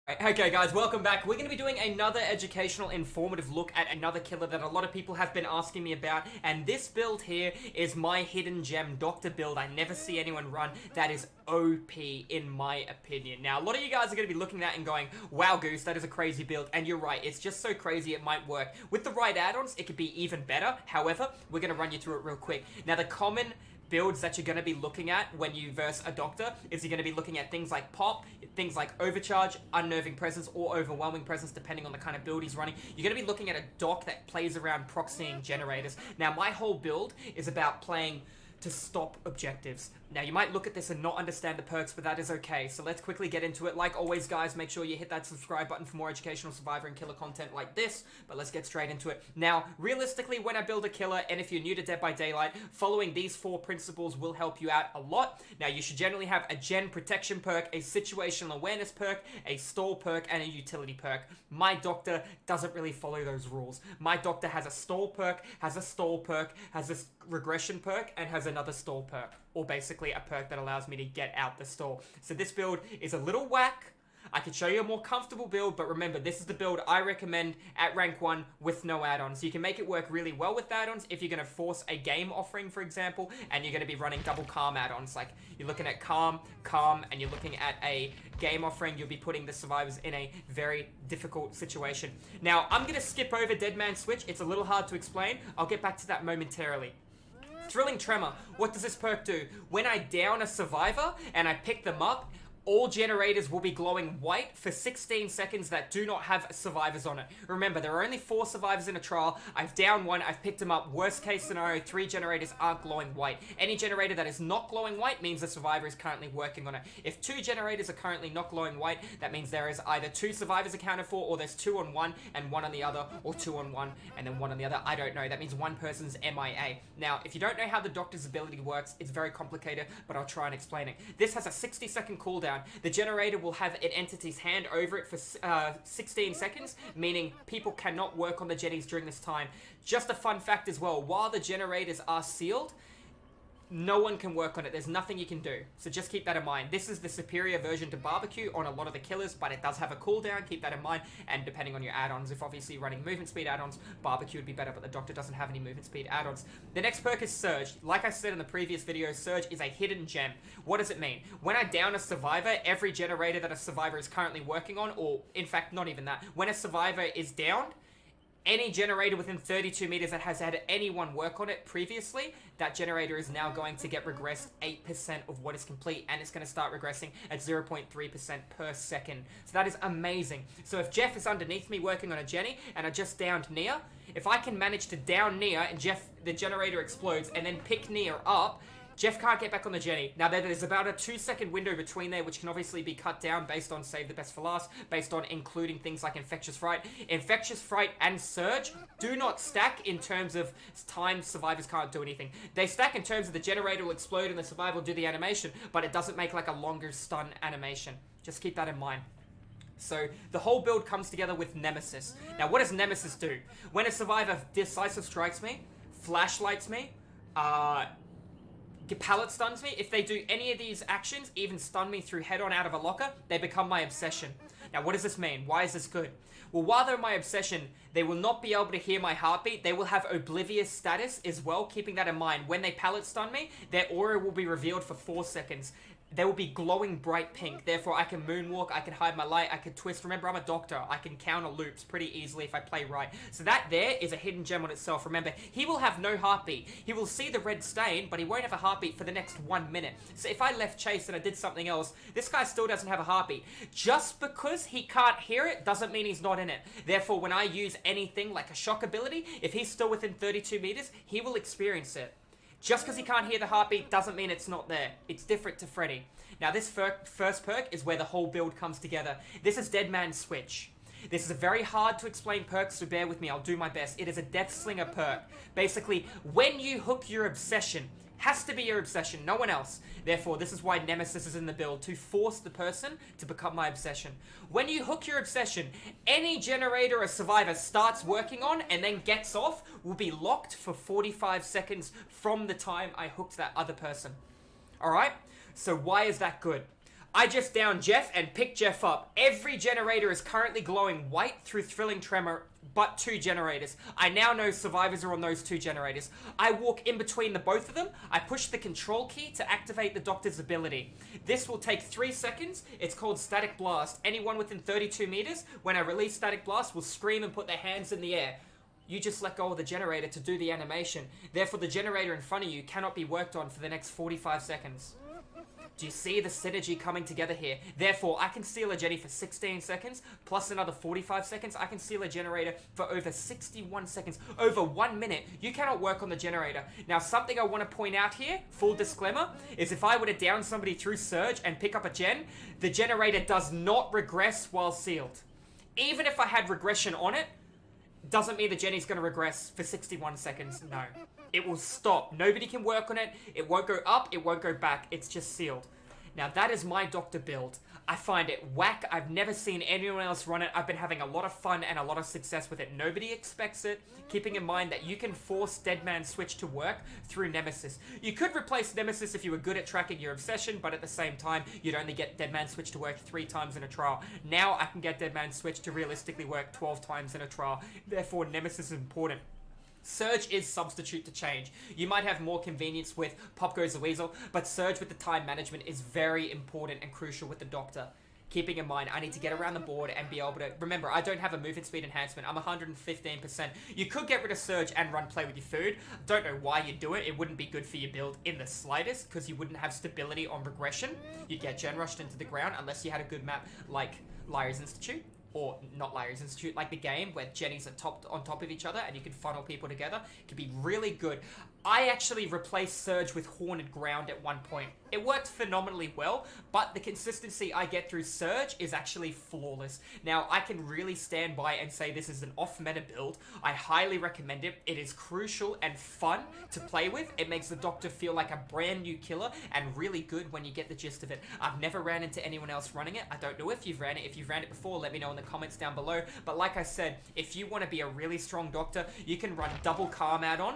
Okay guys, welcome back. We're going to be doing another educational, informative look at another killer that a lot of people have been asking me about, and this build here is my hidden gem doctor build. I never see anyone run that is OP in my opinion. Now, a lot of you guys are going to be looking at that and going, wow Goose, that is a crazy build, and you're right, it's just so crazy it might work. With the right add-ons, it could be even better. However, we're going to run you through it real quick. Now, the common builds that you're going to be looking at when you verse a doctor is you're going to be looking at things like pop, things like overcharge, unnerving presence, or overwhelming presence depending on the kind of build he's running. You're going to be looking at a doc that plays around proxying generators. Now my whole build is about playing to stop objectives. Now you might look at this and not understand the perks, but that is okay. So let's quickly get into it. Like always guys, make sure you hit that subscribe button for more educational survivor and killer content like this, but let's get straight into it. Now, realistically, when I build a killer, and if you're new to Dead by Daylight, following these 4 principles will help you out a lot. Now you should generally have a gen protection perk, a situational awareness perk, a stall perk, and a utility perk. My doctor doesn't really follow those rules. My doctor has a stall perk, has a stall perk, has a regression perk, and has another stall perk, or basically a perk that allows me to get out the stall. So this build is a little whack. I could show you a more comfortable build, but remember, this is the build I recommend at rank 1 with no add-ons. You can make it work really well with add-ons if you're going to force a game offering, for example, and you're going to be running double calm add-ons. Like, you're looking at calm, and you're looking at a game offering, you'll be putting the survivors in a very difficult situation. Now, I'm going to skip over Dead Man Switch. It's a little hard to explain. I'll get back to that momentarily. Thrilling Tremor. What does this perk do? When I down a survivor and I pick them up, all generators will be glowing white for 16 seconds that do not have survivors on it. Remember, there are only 4 survivors in a trial. I've downed 1, I've picked them up. Worst case scenario, 3 generators aren't glowing white. Any generator that is not glowing white means the survivor is currently working on it. If 2 generators are currently not glowing white, that means there is either 2 survivors accounted for, or there's 2 on one and 1 on the other, or 2 on one and then 1 on the other. I don't know. That means one person's MIA. Now, if you don't know how the doctor's ability works, it's very complicated, but I'll try and explain it. This has a 60-second cooldown. The generator will have an entity's hand over it for 16 seconds, meaning people cannot work on the jennies during this time. Just a fun fact as well, while the generators are sealed, no one can work on it. There's nothing you can do. So just keep that in mind. This is the superior version to barbecue on a lot of the killers, but it does have a cooldown. Keep that in mind. And depending on your add-ons, if obviously running movement speed add-ons, barbecue would be better, but the doctor doesn't have any movement speed add-ons. The next perk is Surge. Like I said in the previous video, Surge is a hidden gem. What does it mean? When I down a survivor, every generator that a survivor is currently working on, or in fact, not even that, when a survivor is downed, any generator within 32 meters that has had anyone work on it previously, that generator is now going to get regressed 8% of what is complete, and it's going to start regressing at 0.3% per second. So that is amazing. So if Jeff is underneath me working on a Jenny, and I just downed Nia, if I can manage to down Nia and the generator explodes, and then pick Nia up, Jeff can't get back on the Jenny. Now, there's about a 2-second window between there, which can obviously be cut down based on save the best for last, based on including things like Infectious Fright. Infectious Fright and Surge do not stack in terms of time survivors can't do anything. They stack in terms of the generator will explode and the survivor will do the animation, but it doesn't make like a longer stun animation. Just keep that in mind. So the whole build comes together with Nemesis. Now, what does Nemesis do? When a survivor decisive strikes me, flashlights me, pallet stuns me, if they do any of these actions, even stun me through head-on out of a locker, they become my obsession. Now, what does this mean? Why is this good? Well, while they're my obsession, they will not be able to hear my heartbeat. They will have oblivious status as well, keeping that in mind. When they pallet stun me, their aura will be revealed for 4 seconds. They will be glowing bright pink. Therefore, I can moonwalk, I can hide my light, I can twist. Remember, I'm a doctor. I can counter loops pretty easily if I play right. So that there is a hidden gem on itself. Remember, he will have no heartbeat. He will see the red stain, but he won't have a heartbeat for the next 1 minute. So if I left Chase and I did something else, this guy still doesn't have a heartbeat. Just because he can't hear it doesn't mean he's not in it. Therefore, when I use anything like a shock ability, if he's still within 32 meters, he will experience it. Just because he can't hear the heartbeat doesn't mean it's not there. It's different to Freddy. Now, this first perk is where the whole build comes together. This is Dead Man Switch. This is a very hard to explain perk, so bear with me. I'll do my best. It is a Death Slinger perk. Basically, when you hook your obsession, has to be your obsession, no one else. Therefore, this is why Nemesis is in the build, to force the person to become my obsession. When you hook your obsession, any generator a survivor starts working on and then gets off will be locked for 45 seconds from the time I hooked that other person. Alright? So why is that good? I just downed Jeff and picked Jeff up. Every generator is currently glowing white through Thrilling Tremor, but 2 generators. I now know survivors are on those 2 generators. I walk in between the both of them. I push the control key to activate the doctor's ability. This will take 3 seconds. It's called Static Blast. Anyone within 32 meters, when I release Static Blast, will scream and put their hands in the air. You just let go of the generator to do the animation. Therefore, the generator in front of you cannot be worked on for the next 45 seconds. Do you see the synergy coming together here? Therefore, I can steal a Jenny for 16 seconds, plus another 45 seconds. I can steal a generator for over 61 seconds. Over 1 minute, you cannot work on the generator. Now, something I want to point out here, full disclaimer, is if I were to down somebody through Surge and pick up a gen, the generator does not regress while sealed. Even if I had regression on it, doesn't mean the Jenny's going to regress for 61 seconds. No. It will stop. Nobody can work on it. It won't go up. It won't go back. It's just sealed. Now, that is my Doctor build. I find it whack. I've never seen anyone else run it. I've been having a lot of fun and a lot of success with it. Nobody expects it, keeping in mind that you can force Deadman Switch to work through Nemesis. You could replace Nemesis if you were good at tracking your obsession, but at the same time, you'd only get Deadman Switch to work 3 times in a trial. Now, I can get Deadman Switch to realistically work 12 times in a trial. Therefore, Nemesis is important. Surge is substitute to change. You might have more convenience with Pop Goes the Weasel, but Surge with the time management is very important and crucial with the Doctor. Keeping in mind, I need to get around the board and be able to... Remember, I don't have a movement speed enhancement. I'm 115%. You could get rid of Surge and run play with your food. Don't know why you do it. It wouldn't be good for your build in the slightest, because you wouldn't have stability on regression. You'd get gen rushed into the ground unless you had a good map like Liar's Institute. Or not Liar's Institute, like the game where Jennies are on top of each other and you can funnel people together. It could be really good. I actually replaced Surge with Haunted Ground at one point. It worked phenomenally well, but the consistency I get through Surge is actually flawless. Now, I can really stand by and say this is an off-meta build. I highly recommend it. It is crucial and fun to play with. It makes the Doctor feel like a brand new killer and really good when you get the gist of it. I've never ran into anyone else running it. I don't know if you've ran it. If you've ran it before, let me know in the comments down below. But like I said, if you want to be a really strong Doctor, you can run double Calm add-on.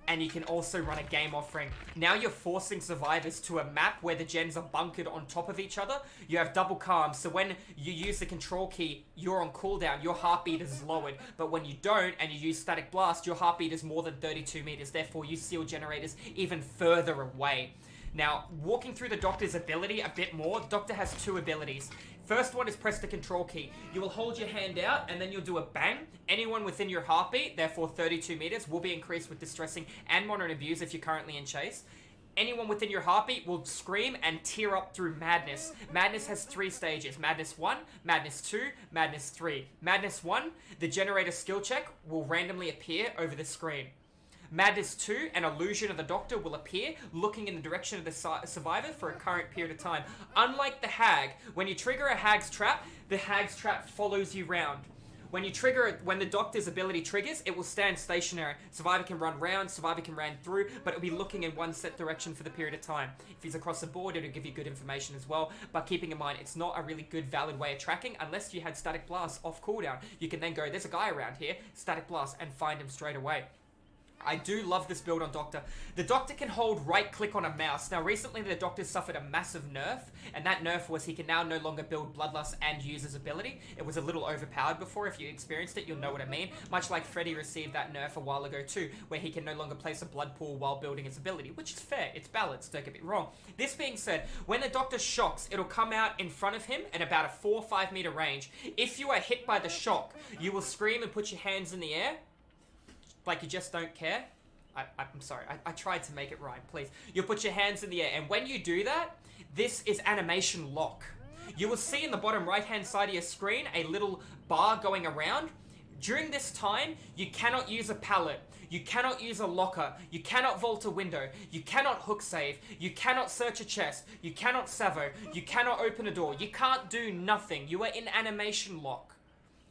And you can also run a game offering. Now you're forcing survivors to a map where the gens are bunkered on top of each other. You have double calm, so when you use the control key, you're on cooldown, your heartbeat is lowered. But when you don't, and you use static blast, your heartbeat is more than 32 meters. Therefore, you seal generators even further away. Now, walking through the Doctor's ability a bit more, the Doctor has 2 abilities. First one is press the control key. You will hold your hand out and then you'll do a bang. Anyone within your heartbeat, therefore 32 meters, will be increased with distressing and modern abuse if you're currently in chase. Anyone within your heartbeat will scream and tear up through Madness. Madness has 3 stages. Madness 1, Madness 2, Madness 3. Madness 1, the generator skill check will randomly appear over the screen. Madness 2, an illusion of the Doctor will appear, looking in the direction of the survivor for a current period of time. Unlike the Hag, when you trigger a Hag's Trap, the Hag's Trap follows you round. When the Doctor's ability triggers, it will stand stationary. Survivor can run round, Survivor can run through, but it'll be looking in one set direction for the period of time. If he's across the board, it'll give you good information as well, but keeping in mind, it's not a really good, valid way of tracking unless you had Static Blast off cooldown. You can then go, there's a guy around here, Static Blast, and find him straight away. I do love this build on Doctor. The Doctor can hold right click on a mouse. Now recently the Doctor suffered a massive nerf, and that nerf was he can now no longer build Bloodlust and use his ability. It was a little overpowered before. If you experienced it, you'll know what I mean. Much like Freddy received that nerf a while ago too, where he can no longer place a blood pool while building his ability, which is fair. It's balanced, don't get me wrong. This being said, when the Doctor shocks, it'll come out in front of him at about a 4 or 5 meter range. If you are hit by the shock, you will scream and put your hands in the air. Like you just don't care. I'm sorry, I tried to make it right, please. You'll put your hands in the air, and when you do that, this is animation lock. You will see in the bottom right-hand side of your screen a little bar going around. During this time, you cannot use a pallet. You cannot use a locker. You cannot vault a window. You cannot hook save. You cannot search a chest. You cannot savo. You cannot open a door. You can't do nothing. You are in animation lock.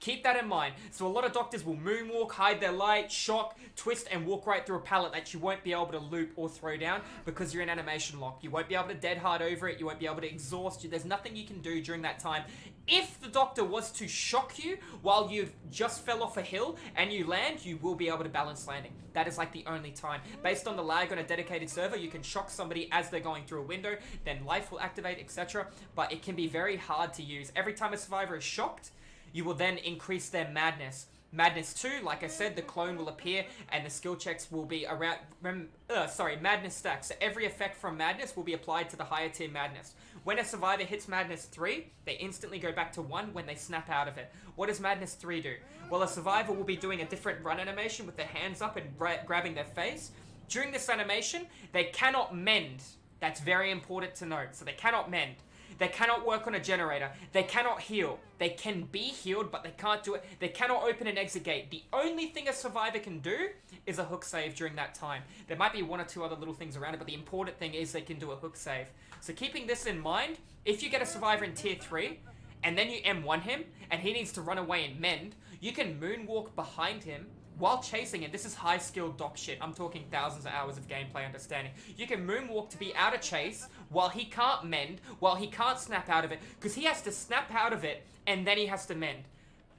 Keep that in mind. So a lot of doctors will moonwalk, hide their light, shock, twist, and walk right through a pallet that you won't be able to loop or throw down because you're in animation lock. You won't be able to dead hard over it. You won't be able to exhaust you. There's nothing you can do during that time. If the doctor was to shock you while you just fell off a hill and you land, you will be able to balance landing. That is like the only time. Based on the lag on a dedicated server, you can shock somebody as they're going through a window, then life will activate, etc. But it can be very hard to use. Every time a survivor is shocked, you will then increase their madness. Madness 2, like I said, the clone will appear and the skill checks will be around... Madness stack. So every effect from Madness will be applied to the higher tier Madness. When a survivor hits Madness 3, they instantly go back to 1 when they snap out of it. What does Madness 3 do? Well, a survivor will be doing a different run animation with their hands up and grabbing their face. During this animation, they cannot mend. That's very important to note. So they cannot mend. They cannot work on a generator. They cannot heal. They can be healed, but they can't do it. They cannot open and exit gate. The only thing a survivor can do is a hook save during that time. There might be one or two other little things around it, but the important thing is they can do a hook save. So keeping this in mind, if you get a survivor in tier 3, and then you M1 him, and he needs to run away and mend, you can moonwalk behind him while chasing him. This is high skill doc shit. I'm talking thousands of hours of gameplay understanding. You can moonwalk to be out of chase while he can't mend, while he can't snap out of it, because he has to snap out of it and then he has to mend.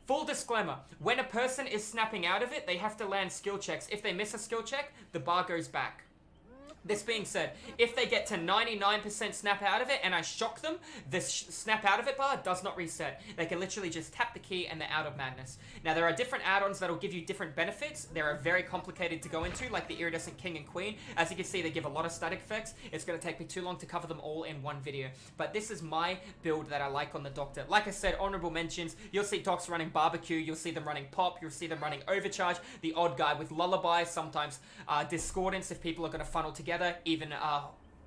Full disclaimer, when a person is snapping out of it, they have to land skill checks. If they miss a skill check, the bar goes back. This being said, if they get to 99% snap out of it and I shock them, the snap out of it bar does not reset. They can literally just tap the key and they're out of madness. Now, there are different add-ons that will give you different benefits. They are very complicated to go into, like the Iridescent King and Queen. As you can see, they give a lot of static effects. It's going to take me too long to cover them all in one video. But this is my build that I like on the Doctor. Like I said, honorable mentions, you'll see docs running Barbecue, you'll see them running Pop, you'll see them running Overcharge, the odd guy with Lullaby, sometimes Discordance if people are going to funnel together, even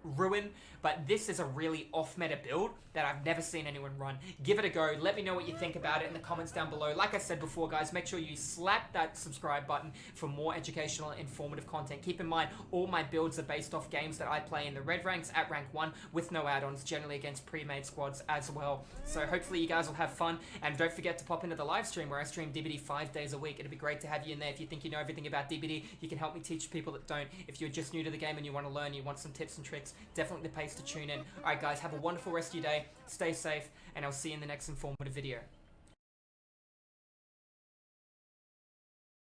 Ruin, but this is a really off-meta build that I've never seen anyone run. Give it a go. Let me know what you think about it in the comments down below. Like I said before, guys, make sure you slap that subscribe button for more educational and informative content. Keep in mind, all my builds are based off games that I play in the red ranks at rank 1 with no add-ons, generally against pre-made squads as well. So hopefully you guys will have fun, and don't forget to pop into the live stream where I stream DBD 5 days a week. It'd be great to have you in there. If you think you know everything about DBD, you can help me teach people that don't. If you're just new to the game and you want to learn, you want some tips and tricks, definitely the place to tune in. Alright guys, have a wonderful rest of your day, stay safe, and I'll see you in the next informative video.